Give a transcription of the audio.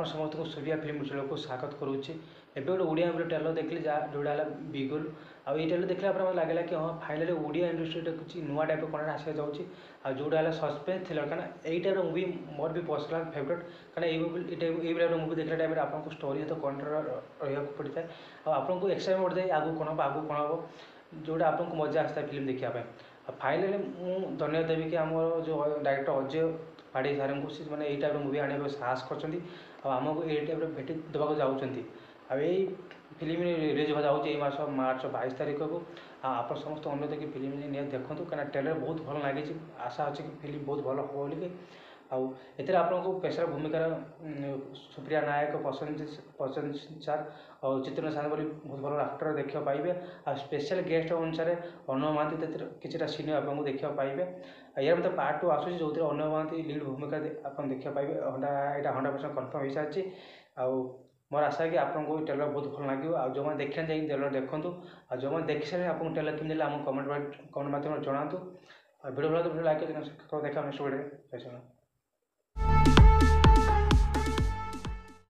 ଆପଣ ସମସ୍ତଙ୍କୁ Surya film channel को स्वागत करुच्चे एवं गोटे ओडिया ट्रेलर देखली जोड़ा बिगुल आउ ये ट्रेलर देखला मतलब लगे कि हाँ फाइनाली ओडिया इंडस्ट्री कुछ नुआ टाइप कौन आसा जाऊँगी जोड़ा सस्पेन्स थ्रिलर कहना यही टाइप मुवी मोर भी पर्सनाल फेवरेट कहना मुवी देखला टाइम आपको स्टोरी तो कौन रहा पड़ता है आपको एक्साइटमेंट बढ़ी आगू कौन हम आगू कौन हम जोटा आपको मजा आसता है फिल्म देखापी फाइनाली मुझे धन्यवाद देवी कि आम जो डायरेक्टर अजय पाढ़ी सार को सी मैंने यही टाइप मुवी आने साहस करमको ये टाइप भेटी देवाक जाऊँगी आई फिल्म रिलीज हो जाऊँगी मास मार्च 22 तारीख को आप समस्त अनुरोध कि फिल्म निहत देखूँ कहीं ट्रेलर बहुत भल लगी आशा अच्छी कि फिल्म बहुत भल हम बोलिकी आते आपको पेशर भूमिकार सुप्रिया नायक प्रशांत सर और चित्र साध बोली बहुत भल आक्टर देखा पाइबे आ स्पेशल गेस्ट अनुसार अर्णव महांती किसी सीन आपको देखा पाइबे यार मतलब पार्ट 2 आसूँ जो अर्णव महांती लीड भूमिका आप देखा पाइबे यहाँ 100% कन्फर्म हो सारी मोर आशा है कि आपको ट्रेलर बहुत भल लगे आ जो मैंने देखने जाए ट्रेलर देखूँ और जो मैंने देखी सारे आपको ट्रेलर केमी लगे कमेंट माध्यम जनातु वीडियो भल तो वीडियो लाइक देखा नेक्स्ट वीडियो।